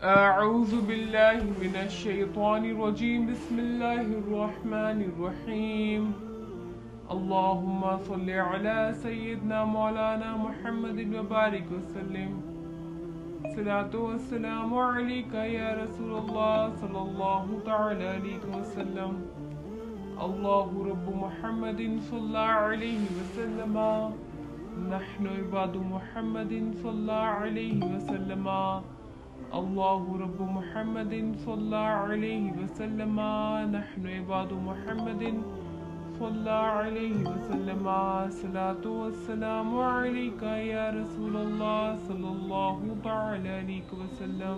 أعوذ بالله من الشيطان الرجيم بسم الله الرحمن الرحيم اللهم صل على سيدنا مولانا محمد وبارك وسلم صلاة والسلام عليك يا رسول الله صلى الله تعالى عليه وسلم الله رب محمد صلى الله عليه وسلم نحن عباد محمد صلى الله عليه وسلم الله رب محمد صلى الله عليه وسلم نحن عباد محمد صلى الله عليه وسلم الصلاة والسلام عليك يا رسول الله صلى الله تعالى عليه وسلم.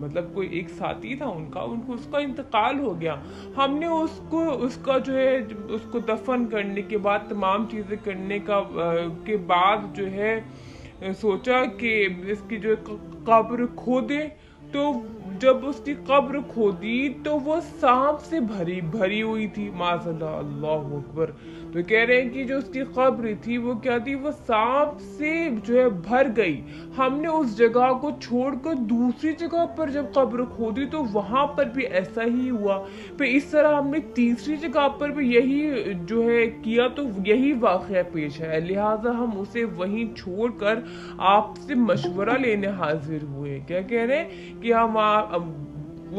مطلب کوئی ایک ساتھی تھا ان کا اس کا انتقال ہو گیا. ہم نے اس کا جو ہے اس کو دفن کرنے کے بعد تمام چیزیں کرنے کے بعد جو ہے سوچا کہ اس کی جو قبر کھودے. تو جب اس کی قبر کھودی تو وہ سانپ سے بھری ہوئی تھی. معاذ اللہ، اللہ اکبر. تو کہہ رہے ہیں کہ جو اس کی قبر تھی وہ کیا تھی، وہ سانپ سے جو ہے بھر گئی. ہم نے اس جگہ کو چھوڑ کر دوسری جگہ پر جب قبر کھودی تو وہاں پر بھی ایسا ہی ہوا. پھر اس طرح ہم نے تیسری جگہ پر بھی یہی جو ہے کیا تو یہی واقعہ پیش آیا. لہٰذا ہم اسے وہیں چھوڑ کر آپ سے مشورہ لینے حاضر ہوئے. کیا کہہ رہے ہیں کہ ہم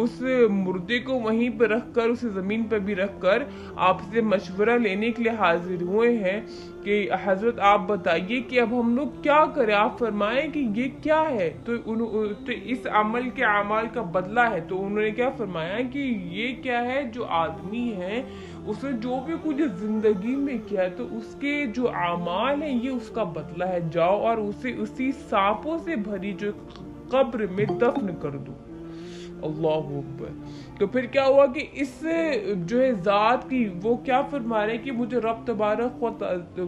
اس مردے کو وہیں پہ رکھ کر، اسے زمین پہ بھی رکھ کر آپ سے مشورہ لینے کے لیے حاضر ہوئے ہیں کہ حضرت آپ بتائیے کہ اب ہم لوگ کیا کریں، آپ فرمائیں کہ یہ کیا ہے. تو اس عمل کے اعمال کا بدلہ ہے. تو انہوں نے کیا فرمایا کہ یہ کیا ہے، جو آدمی ہے اس نے جو بھی کچھ زندگی میں کیا ہے تو اس کے جو اعمال ہیں یہ اس کا بدلہ ہے. جاؤ اور اسے اسی سانپوں سے بھری جو قبر میں دفن کر دو. اللہ اکبر. تو پھر کیا ہوا کہ اس جو ہے ذات کی وہ کیا فرما رہے ہیں کہ مجھے رب تبارک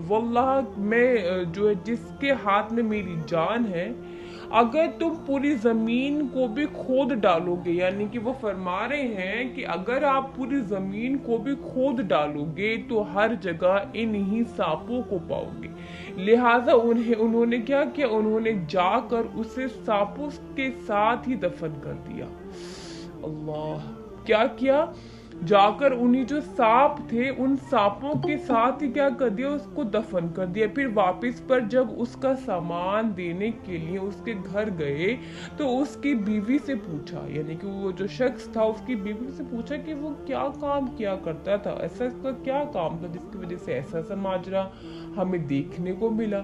واللہ میں جو ہے جس کے ہاتھ میں میری جان ہے، اگر تم پوری زمین کو بھی کھود ڈالو گے، یعنی کہ وہ فرما رہے ہیں کہ اگر آپ پوری زمین کو بھی کھود ڈالو گے تو ہر جگہ انہی سانپوں کو پاؤ گے. لہٰذا انہوں نے کیا کیا، انہوں نے جا کر اسے سانپوں کے ساتھ ہی دفن کر دیا. اللہ، کیا کیا، جا کر انہی جو سانپ تھے ان سانپوں کے ساتھ ہی کیا کر دیا، اس کو دفن کر دیا. پھر واپس پر جب اس کا سامان دینے کے لیے اس کے گھر گئے تو اس کی بیوی سے پوچھا، یعنی کہ وہ جو شخص تھا اس کی بیوی سے پوچھا کہ وہ کیا کام کیا کرتا تھا، ایسا اس کا کیا کام تھا جس کی وجہ سے ایسا ماجرا ہمیں دیکھنے کو ملا.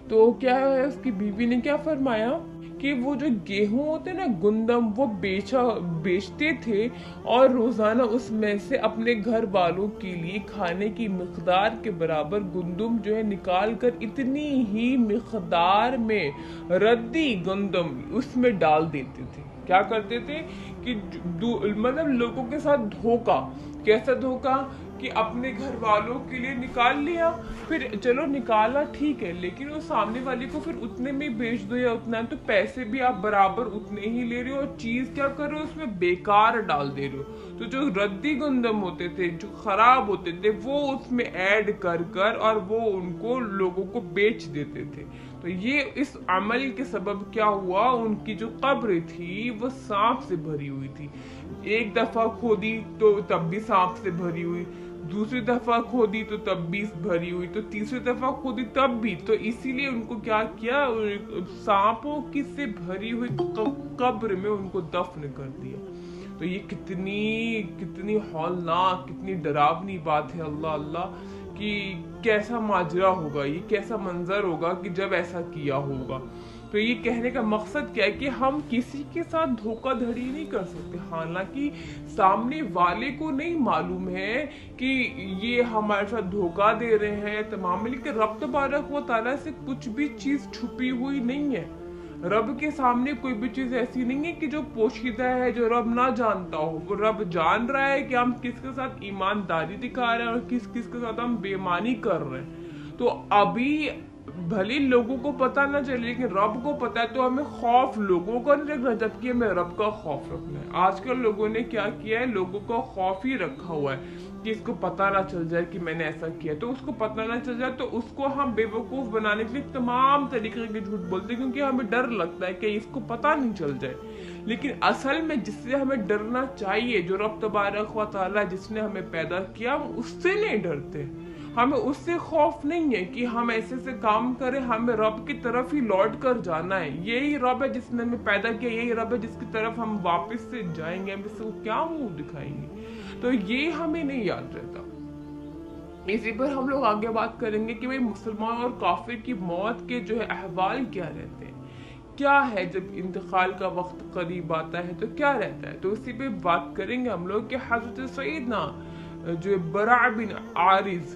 تو کیا ہے، اس کی بیوی نے کیا فرمایا کہ وہ جو گیہوں ہوتے نا، گندم، وہ بیچتے تھے اور روزانہ اس میں سے اپنے گھر والوں کے لیے کھانے کی مقدار کے برابر گندم جو ہے نکال کر اتنی ہی مقدار میں ردی گندم اس میں ڈال دیتے تھے. کیا کرتے تھے کہ مطلب لوگوں کے ساتھ دھوکا. کیسا دھوکا کہ اپنے گھر والوں کے لیے نکال لیا، پھر چلو نکالا ٹھیک ہے، لیکن وہ سامنے والے کو پھر اتنے میں بیچ دو یا اتنا، تو پیسے بھی آپ برابر اتنے ہی لے رہے ہو اور چیز کیا کر رہے ہو، اس میں بیکار ڈال دے رہے ہو. تو جو ردی گندم ہوتے تھے جو خراب ہوتے تھے وہ اس میں ایڈ کر اور وہ ان کو لوگوں کو بیچ دیتے تھے. تو یہ اس عمل کے سبب کیا ہوا، ان کی جو قبر تھی وہ سانپ سے بھری ہوئی تھی. ایک دفعہ کھودی تو تب بھی سانپ سے بھری ہوئی، دوسری دفعہ کھودی تو تب بھی بھری ہوئی، تو تیسری دفعہ کھودی تب بھی. تو اسی لیے ان کو کیا کیا، سانپوں کی سے بھری ہوئی قبر میں ان کو دفن کر دیا. تو یہ کتنی ہولناک، کتنی ڈراونی بات ہے. اللہ اللہ کہ کیسا ماجرا ہوگا، یہ کیسا منظر ہوگا کہ جب ایسا کیا ہوگا. تو یہ کہنے کا مقصد کیا ہے کہ ہم کسی کے ساتھ دھوکہ دھڑی نہیں کر سکتے. حالانکہ سامنے والے کو نہیں معلوم ہے کہ یہ ہمارے ساتھ دھوکہ دے رہے ہیں تمام، لیکن رب تبارک و تعالیٰ سے کچھ بھی چیز چھپی ہوئی نہیں ہے. رب کے سامنے کوئی بھی چیز ایسی نہیں ہے کہ جو پوشیدہ ہے، جو رب نہ جانتا ہو. وہ رب جان رہا ہے کہ ہم کس کے ساتھ ایمانداری دکھا رہے ہیں اور کس کے ساتھ ہم بے ایمانی کر رہے ہیں. تو ابھی بھلے لوگوں کو پتہ نہ چلے لیکن رب کو پتہ ہے. تو ہمیں خوف لوگوں کا نہیں رکھنا جبکہ ہمیں رب کا خوف رکھنا ہے. آج کل لوگوں نے کیا کیا ہے، لوگوں کا خوف ہی رکھا ہوا ہے کہ اس کو پتہ نہ چل جائے کہ میں نے ایسا کیا. تو اس کو پتہ نہ چل جائے تو اس کو ہم بے وقوف بنانے کے لیے تمام طریقے کے جھوٹ بولتے ہیں، کیونکہ ہمیں ڈر لگتا ہے کہ اس کو پتہ نہیں چل جائے. لیکن اصل میں جس سے ہمیں ڈرنا چاہیے، جو رب تبارک و تعالیٰ جس نے ہمیں پیدا کیا، ہم اس سے نہیں ڈرتے. ہمیں اس سے خوف نہیں ہے کہ ہم ایسے سے کام کریں، ہمیں رب کی طرف ہی لوٹ کر جانا ہے. یہی رب ہے جس نے ہمیں پیدا کیا، یہی رب ہے جس کی طرف ہم واپس سے جائیں گے. ہم اس کو کیا منہ دکھائیں گے؟ تو یہ ہمیں نہیں یاد رہتا. اسی پر ہم لوگ آگے بات کریں گے کہ بھئی مسلمان اور کافر کی موت کے جو ہے احوال کیا رہتے ہیں، کیا ہے جب انتقال کا وقت قریب آتا ہے تو کیا رہتا ہے. تو اسی پہ بات کریں گے ہم لوگ کہ حضرت سیدنا جو برع بن عارض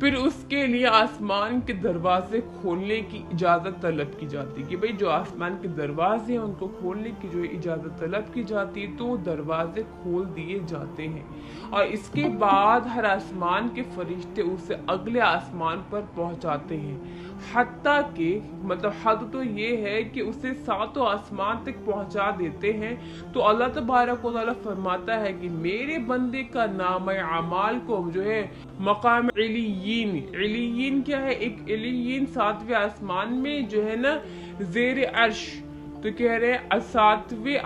پھر اس کے لیے آسمان کے دروازے کھولنے کی اجازت طلب کی جاتی ہے کہ بھئی جو آسمان کے دروازے ہیں ان کو کھولنے کی جو اجازت طلب کی جاتی ہے تو دروازے کھول دیے جاتے ہیں، اور اس کے بعد ہر آسمان کے فرشتے اسے اگلے آسمان پر پہنچاتے ہیں، حتیٰ کہ مطلب حد تو یہ ہے کہ اسے 7 آسمان تک پہنچا دیتے ہیں۔ تو اللہ تبارک و تعالیٰ فرماتا ہے کہ میرے بندے کا نام اعمال کو جو ہے مقام علیین کیا ہے، ایک علیین 7ویں آسمان میں جو ہے نا زیر عرش، تو کہہ رہے ہیں 7ویں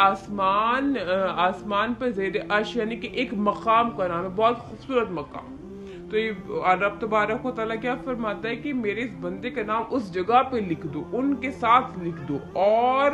آسمان پر زیر عرش، یعنی کہ ایک مقام کا نام ہے، بہت خوبصورت مقام۔ تو یہ رب تبارک و تعالیٰ کیا فرماتا ہے کہ میرے اس بندے کا نام اس جگہ پہ لکھ دو، ان کے ساتھ لکھ دو، اور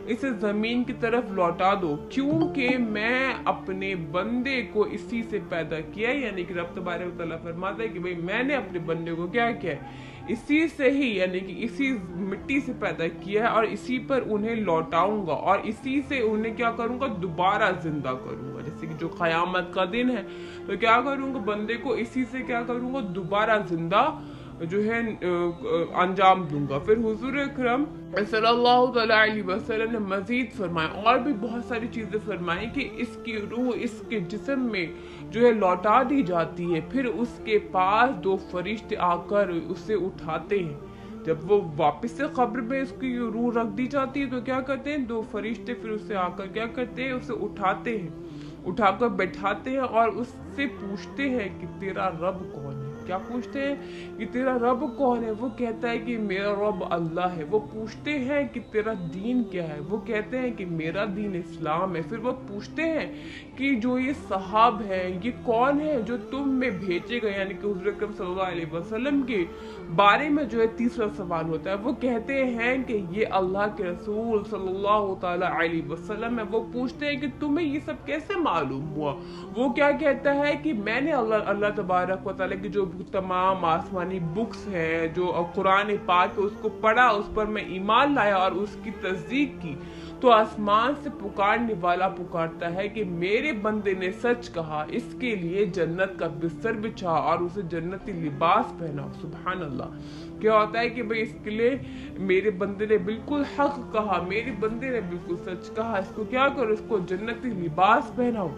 اسے زمین کی طرف لوٹا دو، کیونکہ میں اپنے بندے کو اسی سے پیدا کیا ہے۔ یعنی کہ رب تبارک و تعالیٰ فرماتا ہے کہ بھئی میں نے اپنے بندے کو کیا کیا ہے، اسی سے ہی، یعنی کہ اسی مٹی سے پیدا کیا ہے، اور اسی پر انہیں لوٹاؤں گا، اور اسی سے انہیں کیا کروں گا، دوبارہ زندہ کروں گا۔ جیسے کہ جو قیامت کا دن ہے تو کیا کروں گا، بندے کو اسی سے کیا کروں گا، دوبارہ زندہ جو ہے انجام دوں گا۔ پھر حضور اکرم صلی اللہ تعالیٰ علیہ وسلم نے مزید فرمایا، اور بھی بہت ساری چیزیں فرمائی، کہ اس کی روح اس کے جسم میں جو ہے لوٹا دی جاتی ہے، پھر اس کے پاس 2 فرشتے آ کر اسے اٹھاتے ہیں۔ جب وہ واپس سے قبر میں اس کی روح رکھ دی جاتی ہے تو کیا کرتے ہیں، 2 فرشتے پھر اسے آ کر کیا کرتے ہیں، اسے اٹھاتے ہیں، اٹھا کر بیٹھاتے ہیں، اور اس سے پوچھتے ہیں کہ تیرا رب کون ہے۔ کیا پوچھتے ہیں کہ تیرا رب کون ہے؟ وہ کہتا ہے کہ میرا رب اللہ ہے۔ وہ پوچھتے ہیں کہ تیرا دین کیا ہے؟ وہ کہتے ہیں کہ میرا دین اسلام ہے۔ پھر وہ پوچھتے ہیں کہ جو یہ صحاب ہیں یہ کون ہے جو تم میں بھیجے گئے، یعنی کہ حضور اکرم صلی اللہ علیہ وسلم کے بارے میں جو ہے تیسرا سوال ہوتا ہے۔ وہ کہتے ہیں کہ یہ اللہ کے رسول صلی اللہ تعالیٰ علیہ وسلم ہے۔ وہ پوچھتے ہیں کہ تمہیں یہ سب کیسے معلوم ہوا؟ وہ کیا کہتا ہے کہ میں نے اللہ تبارک و تعالیٰ کی جو تمام آسمانی بکس ہیں، جو قرآن پاک ہے، اس کو پڑھا، اس پر میں ایمان لایا اور اس کی تصدیق کی، تو آسمان سے پکارنے والا پکارتا ہے کہ میرے بندے نے سچ کہا، اس کے لیے جنت کا بستر بچھا اور اسے جنتی لباس پہنا۔ سبحان اللہ۔ کیا ہوتا ہے کہ بھئی اس کے لیے میرے بندے نے بالکل حق کہا، میرے بندے نے بالکل سچ کہا، اس کو کیا کرو، اس کو جنتی لباس پہناؤ،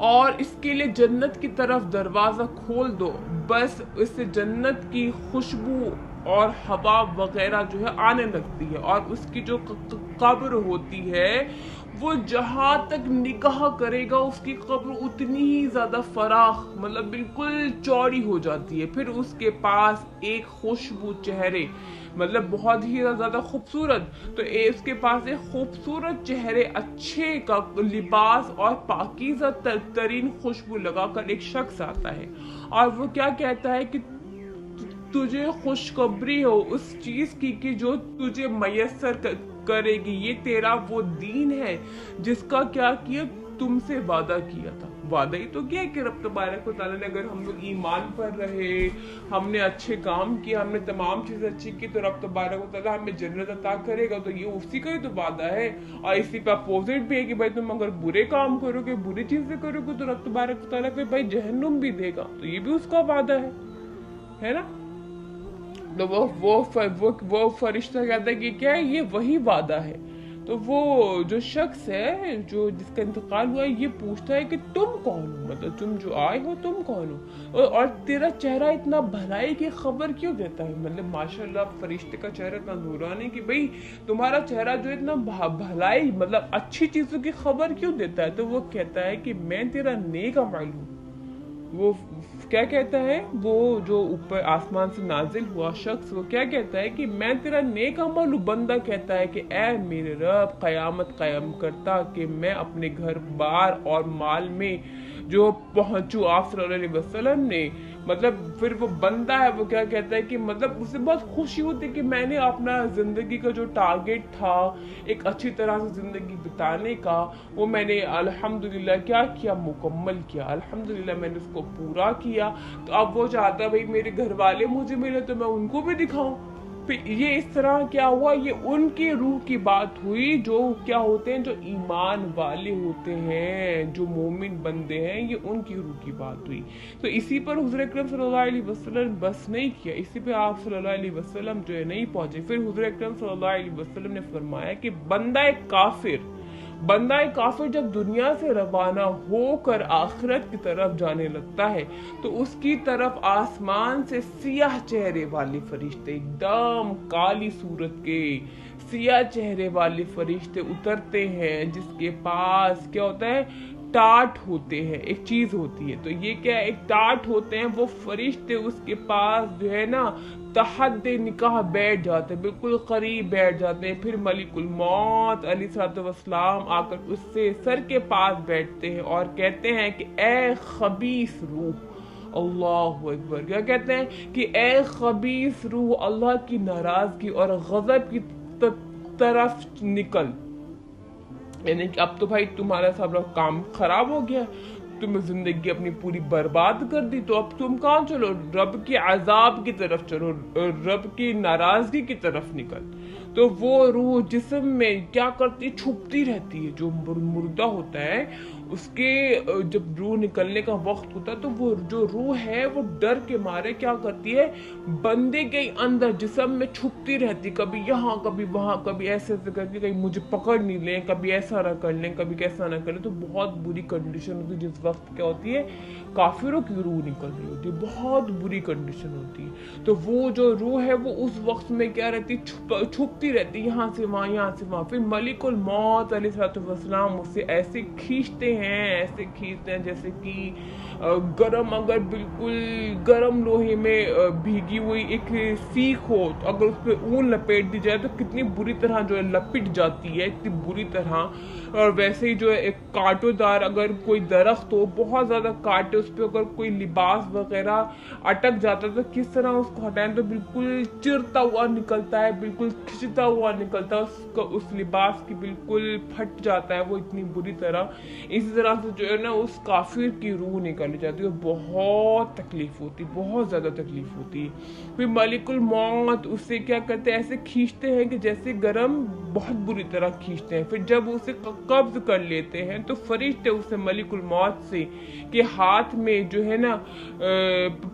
اور اس کے لیے جنت کی طرف دروازہ کھول دو، بس اس سے جنت کی خوشبو اور ہوا وغیرہ جو ہے آنے لگتی ہے، اور اس کی جو قبر ہوتی ہے وہ جہاں تک نگاہ کرے گا اس کی قبر اتنی ہی زیادہ فراخ، مطلب بالکل چوڑی ہو جاتی ہے۔ پھر اس کے پاس ایک خوشبو چہرے، مطلب بہت ہی زیادہ خوبصورت، تو اس کے پاس ایک خوبصورت چہرے، اچھے کا لباس اور پاکیزہ ترین خوشبو لگا کر ایک شخص آتا ہے، اور وہ کیا کہتا ہے کہ تجھے خوشخبری ہو اس چیز کی کہ جو تجھے میسر کرے گی، یہ تیرا وہ دین ہے جس کا کیا کیا تم سے وعدہ کیا تھا۔ وعدہ ہی تو کیا کہ رب تبارک و تعالیٰ نے اگر ہم لوگ ایمان پر رہے، ہم نے اچھے کام کیا، ہم نے تمام چیزیں اچھی کی، تو رب تبارک و تعالیٰ ہمیں جنت عطا کرے گا، تو یہ اسی کا ہی تو وعدہ ہے۔ اور اسی پہ اپوزٹ بھی ہے کہ بھائی تم اگر برے کام کرو گے، بری چیزیں کرو گے، تو رب تبارک و تعالیٰ پہ بھائی جہنم بھی دے گا، تو یہ بھی اس کا وعدہ ہے نا۔ تو وہ فرشتہ کہتا ہے کہ کیا ہے، یہ وہی وعدہ ہے۔ تو وہ جو شخص ہے جو جس کا انتقال ہوا ہے یہ پوچھتا ہے کہ تم کون ہو، مطلب تم جو آئے ہو تم کون ہو، اور تیرا چہرہ اتنا بھلائی کی خبر کیوں دیتا ہے، مطلب ماشاءاللہ فرشتے کا چہرہ اتنا نورانی کہ بھئی تمہارا چہرہ جو اتنا بھلائی مطلب اچھی چیزوں کی خبر کیوں دیتا ہے۔ تو وہ کہتا ہے کہ میں تیرا نیک عمل ہوں۔ وہ کیا کہتا ہے، وہ جو اوپر آسمان سے نازل ہوا شخص وہ کیا کہتا ہے کہ میں تیرا نیک عمل ہوں۔ بندہ کہتا ہے کہ اے میرے رب، قیامت قائم کرتا کہ میں اپنے گھر بار اور مال میں جو پہنچوں آپ صلی اللہ علیہ وسلم نے، مطلب پھر وہ بندہ ہے وہ کیا کہتا ہے کہ مطلب اسے بہت خوشی ہوتی ہے کہ میں نے اپنا زندگی کا جو ٹارگیٹ تھا ایک اچھی طرح سے زندگی بتانے کا، وہ میں نے الحمدللہ کیا مکمل کیا، الحمدللہ میں نے اس کو پورا کیا۔ تو اب وہ چاہتا ہے بھئی میرے گھر والے مجھے ملے تو میں ان کو بھی دکھاؤں، پھر یہ اس طرح کیا ہوا، یہ ان کی روح کی بات ہوئی جو کیا ہوتے ہیں، جو ایمان والے ہوتے ہیں، جو مومن بندے ہیں، یہ ان کی روح کی بات ہوئی۔ تو اسی پر حضور اکرم صلی اللہ علیہ وسلم بس نہیں کیا، اسی پہ آپ صلی اللہ علیہ وسلم جو ہے نہیں پہنچے۔ پھر حضور اکرم صلی اللہ علیہ وسلم نے فرمایا کہ بندہ کافر جب دنیا سے روانہ ہو کر آخرت کی طرف جانے لگتا ہے تو اس کی طرف آسمان سے سیاہ چہرے والے فرشتے، ایک دم کالی صورت کے سیاہ چہرے والے فرشتے اترتے ہیں، جس کے پاس کیا ہوتا ہے، ٹاٹ ہوتے ہیں، ایک چیز ہوتی ہے۔ تو یہ کیا ہے، ایک ٹاٹ ہوتے ہیں، وہ فرشتے اس کے پاس جو ہے نا تحت نکاح بیٹھ جاتے ہیں، بالکل قریب بیٹھ جاتے ہیں۔ پھر ملک الموت علیہ الصلوۃ والسلام آ کر اس سے سر کے پاس بیٹھتے ہیں اور کہتے ہیں کہ اے خبیث روح، اللہ اکبر، کیا کہتے ہیں کہ اے خبیث روح، اللہ کی ناراضگی اور غضب کی طرف نکل، یعنی کہ اب تو بھائی تمہارا سب کام خراب ہو گیا، تمہیں زندگی اپنی پوری برباد کر دی، تو اب تم کہاں چلو، رب کی عذاب کی طرف چلو، رب کی ناراضگی کی طرف نکل۔ تو وہ روح جسم میں کیا کرتی، چھپتی رہتی ہے۔ جو مردہ ہوتا ہے اس کے جب روح نکلنے کا وقت ہوتا ہے تو وہ جو روح ہے وہ ڈر کے مارے کیا کرتی ہے، بندے کے اندر جسم میں چھپتی رہتی، کبھی یہاں کبھی وہاں، کبھی ایسے کر کے کہیں مجھے پکڑ نہیں لیں، کبھی ایسا نہ کر لیں، کبھی کیسا نہ کر لیں۔ تو بہت بری کنڈیشن ہوتی ہے جس وقت کیا ہوتی ہے، کافروں کی روح نکل رہی ہوتی ہے، بہت بری کنڈیشن ہوتی ہے۔ تو وہ جو روح ہے وہ اس وقت میں کیا رہتی، چھپتی رہتی، یہاں سے وہاں، یہاں سے وہاں۔ پھر ملک الموت علیہ الصلوۃ والسلام اسے ایسے کھینچتے ہیں جیسے کہ گرم، اگر بالکل گرم لوہے میں بھیگی ہوئی ایک سیخ ہو، تو اگر اس پہ اون لپیٹ دی جائے تو کتنی بری طرح جو ہے لپٹ جاتی ہے، اتنی بری طرح۔ اور ویسے ہی جو ہے ایک کانٹوں دار اگر کوئی درخت ہو، بہت زیادہ کانٹے، اس پہ اگر کوئی لباس وغیرہ اٹک جاتا ہے تو کس طرح اس کو ہٹائیں، تو بالکل چرتا ہوا نکلتا ہے، بالکل کھچتا ہوا نکلتا ہے، اس لباس کی بالکل پھٹ جاتا ہے وہ اتنی بری طرح۔ اسی طرح سے جو ہے نا اس کافر کی روح نکل جاتی ہے، بہت تکلیف ہوتی، بہت زیادہ تکلیف ہوتی ہے۔ پھر ملک الموت اسے کیا کرتے ہیں، ایسے کھینچتے ہیں کہ جیسے گرم، بہت بری طرح کھینچتے ہیں۔ پھر جب اسے قبض کر لیتے ہیں تو فرشتے اسے ملک الموت سے کہ ہاتھ میں جو ہے نا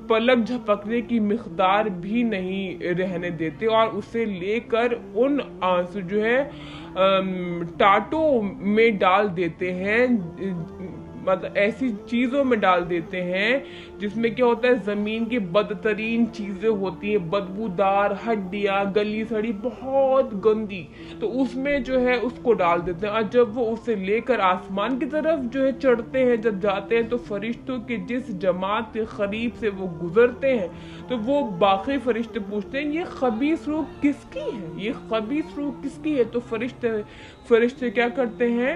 پلک جھپکنے کی مقدار بھی نہیں رہنے دیتے، اور اسے لے کر ان جو ہے ٹاٹوں میں ڈال دیتے ہیں، مطلب ایسی چیزوں میں ڈال دیتے ہیں جس میں کیا ہوتا ہے، زمین کی بدترین چیزیں ہوتی ہیں، بدبودار ہڈیاں، گلی سڑی، بہت گندی، تو اس میں جو ہے اس کو ڈال دیتے ہیں۔ اور جب وہ اسے لے کر آسمان کی طرف جو ہے چڑھتے ہیں، جب جاتے ہیں تو فرشتوں کے جس جماعت کے قریب سے وہ گزرتے ہیں تو وہ باقی فرشتے پوچھتے ہیں یہ خبیث روح کس کی ہے، یہ خبیث روح کس کی ہے؟ تو فرشتے کیا کرتے ہیں،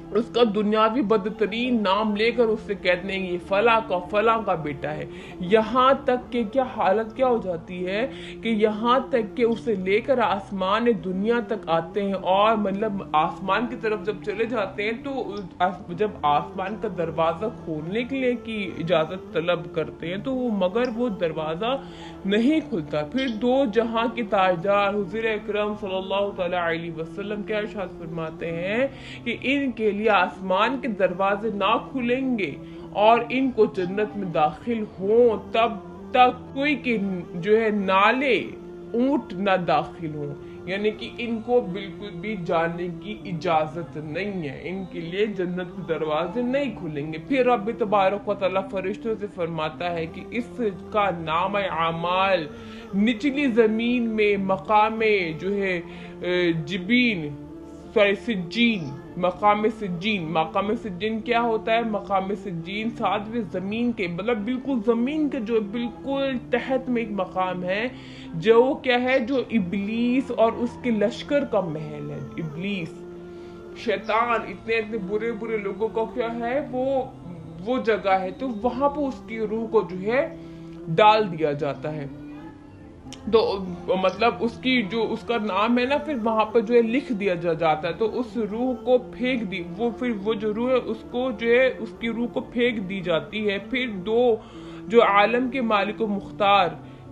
اس کا دنیاوی بدترین نام لے کر اس سے کہتے ہیں یہ فلاں کا بیٹا ہے۔ یہاں تک کہ کیا حالت کیا ہو جاتی ہے کہ یہاں تک کہ اسے لے کر آسمان دنیا تک آتے ہیں، اور مطلب آسمان کی طرف جب چلے جاتے ہیں تو جب آسمان کا دروازہ کھولنے کے لیے کی اجازت طلب کرتے ہیں تو مگر وہ دروازہ نہیں کھلتا۔ پھر دو جہاں کے تاجدار حضور اکرم صلی اللہ تعالی علیہ وسلم کیا ارشاد فرماتے ہیں کہ ان کے لیے آسمان کے دروازے نہ کھلیں گے اور ان کو جنت میں داخل ہوں تب تک کوئی کہ جو ہے نالے اونٹ نہ داخل ہوں، یعنی کہ ان کو بالکل بھی جانے کی اجازت نہیں ہے، ان کے لیے جنت کے دروازے نہیں کھلیں گے۔ پھر رب تبارک و تعالیٰ فرشتوں سے فرماتا ہے کہ اس کا نام اعمال نچلی زمین میں مقام جو ہے سجین، مقام سجین کیا ہوتا ہے، مقام سجین ساتویں زمین کے، مطلب بالکل زمین کے جو بالکل تحت میں ایک مقام ہے، جو کیا ہے، جو ابلیس اور اس کے لشکر کا محل ہے۔ ابلیس، شیطان، اتنے برے لوگوں کا کیا ہے، وہ جگہ ہے، تو وہاں پہ اس کی روح کو جو ہے ڈال دیا جاتا ہے۔ تو مطلب اس کی جو اس کا نام ہے نا، پھر وہاں پہ جو ہے لکھ دیا جاتا ہے، تو اس روح کو پھینک دی، پھر وہ جو روح ہے اس کو جو ہے اس کی روح کو پھینک دی جاتی ہے۔ پھر دو جو عالم کے مالک و مختار